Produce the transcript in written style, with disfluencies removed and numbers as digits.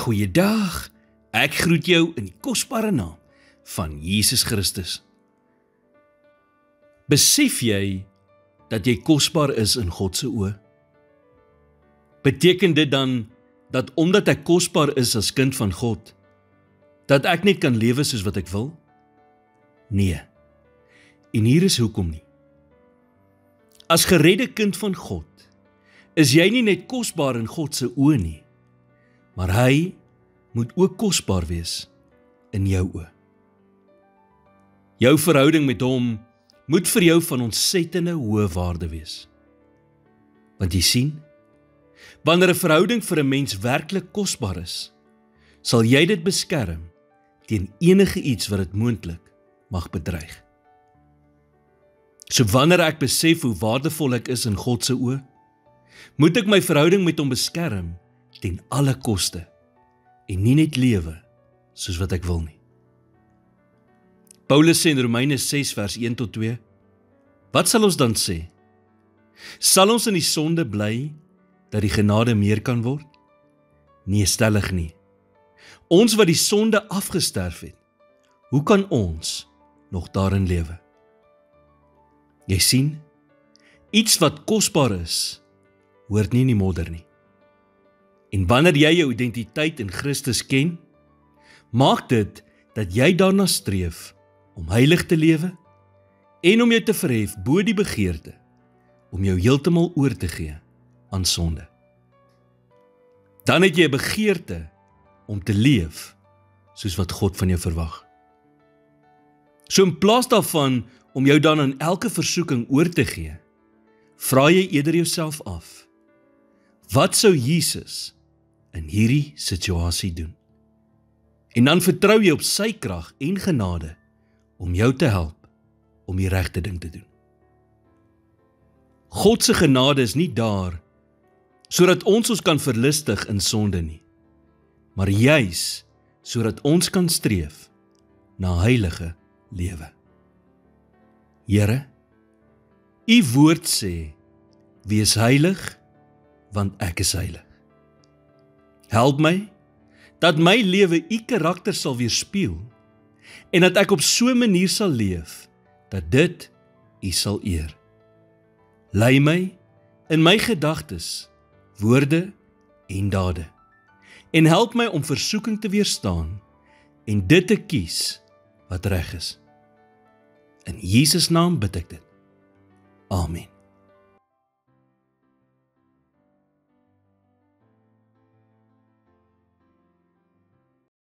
Goeiedag, ek groet jou in die kosbare naam van Jesus Christus. Besef jy dat jy kosbaar is in God se oë? Beteken dit dan dat omdat ek kosbaar is as kind van God, dat ek net kan lewe soos wat ek wil? Nee, en hier is hoekom nie. As geredde kind van God, is jy nie net kosbaar in God se oë nie, maar hy moet ook kosbaar wees in jou oë. Jou verhouding met hom moet vir jou van ontsettende hoë waarde wees. Want jy sien, wanneer 'n verhouding vir 'n mens werklik kosbaar is, sal jy dit beskerm teen enige iets wat dit moontlik mag bedreig. So wanneer ek besef hoe waardevol ek is in God se oë, moet ek my verhouding met hom beskerm ten alle koste en nie net lewe soos wat ek wil nie. Paulus sê in Romeine 6 vers 1 tot 2, wat sal ons dan sê? Sal ons in die sonde bly dat die genade meer kan word? Nee, stellig nie. Ons wat die sonde afgesterf het, hoe kan ons nog daarin lewe? Jy sien, iets wat kosbaar is, hoort nie in die modder nie. En wanneer jy jou identiteit in Christus ken, maak dit dat jy daarna streef om heilig te lewe en om jou te verhef bo die begeerte om jou heeltemal oor te gee aan sonde. Dan het jy 'n begeerte om te leef soos wat God van jou verwag. So in plaas daarvan om jou dan aan elke versoeking oor te gee, vra jy eerder jouself af, wat sou Jesus in hierdie situasie doen? En dan vertrou jy op sy krag en genade om jou te help om die regte ding te doen. God se genade is nie daar sodat ons kan verlustig in sonde nie, maar juis sodat ons kan streef na heilige lewe. Here, U woord sê, wees heilig, want ek is heilig. Help my, dat my lewe U karakter sal weerspieël, en dat ek op so 'n manier sal leef, dat dit U sal eer. Lei my in my gedagtes, woorde en dade, en help my om versoeking te weerstaan, en dit te kies wat reg is. In Jesus naam bid ek dit. Amen.